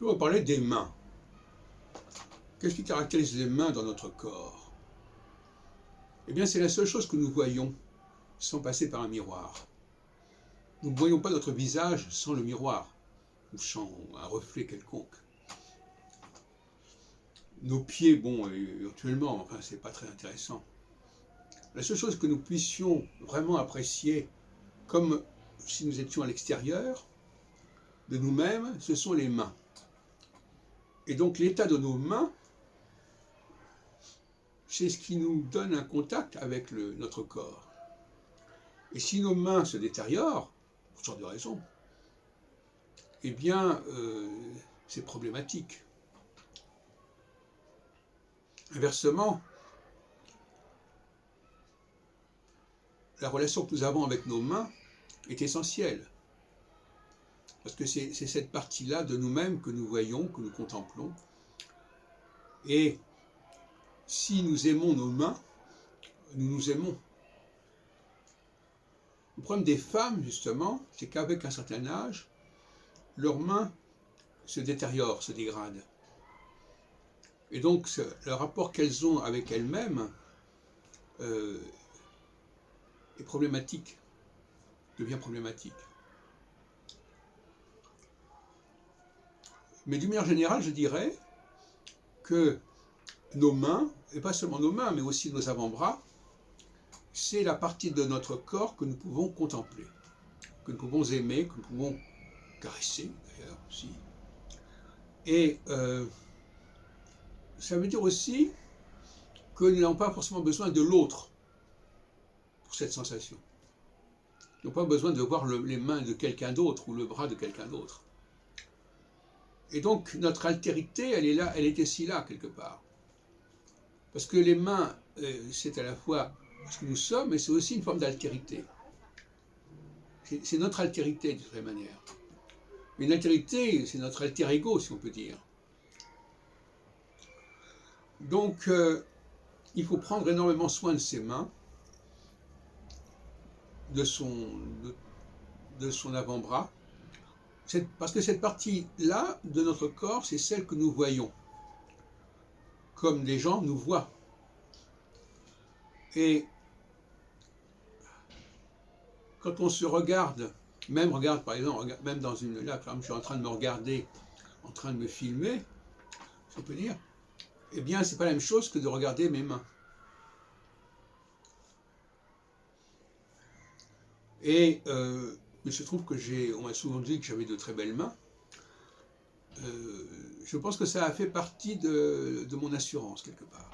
Je vais vous parler des mains. Qu'est-ce qui caractérise les mains dans notre corps? Eh bien, c'est la seule chose que nous voyons sans passer par un miroir. Nous ne voyons pas notre visage sans le miroir, ou sans un reflet quelconque. Nos pieds, bon, virtuellement, enfin, c'est pas très intéressant. La seule chose que nous puissions vraiment apprécier, comme si nous étions à l'extérieur de nous-mêmes, ce sont les mains. Et donc l'état de nos mains, c'est ce qui nous donne un contact avec notre corps. Et si nos mains se détériorent, pour toutes sortes de raisons, eh bien, c'est problématique. Inversement, la relation que nous avons avec nos mains est essentielle. Parce que c'est cette partie-là de nous-mêmes que nous voyons, que nous contemplons. Et si nous aimons nos mains, nous nous aimons. Le problème des femmes, justement, c'est qu'avec un certain âge, leurs mains se détériorent, se dégradent. Et donc, le rapport qu'elles ont avec elles-mêmes est problématique, devient problématique. Mais d'une manière générale, je dirais que nos mains, et pas seulement nos mains, mais aussi nos avant-bras, c'est la partie de notre corps que nous pouvons contempler, que nous pouvons aimer, que nous pouvons caresser, d'ailleurs, aussi. Et ça veut dire aussi que nous n'avons pas forcément besoin de l'autre pour cette sensation. Nous n'avons pas besoin de voir les mains de quelqu'un d'autre ou le bras de quelqu'un d'autre. Et donc, notre altérité, elle est là, elle est aussi là, quelque part. Parce que les mains, c'est à la fois ce que nous sommes, mais c'est aussi une forme d'altérité. C'est notre altérité, de toute manière. Mais une altérité, c'est notre alter ego, si on peut dire. Donc, il faut prendre énormément soin de ses mains, de son avant-bras, parce que cette partie-là de notre corps, c'est celle que nous voyons, comme les gens nous voient. Et quand on se regarde, même regarde par exemple, même dans une, là par exemple, je suis en train de me regarder, en train de me filmer, si on peut dire, eh bien c'est pas la même chose que de regarder mes mains. Et il se trouve que on m'a souvent dit que j'avais de très belles mains. Je pense que ça a fait partie de mon assurance quelque part.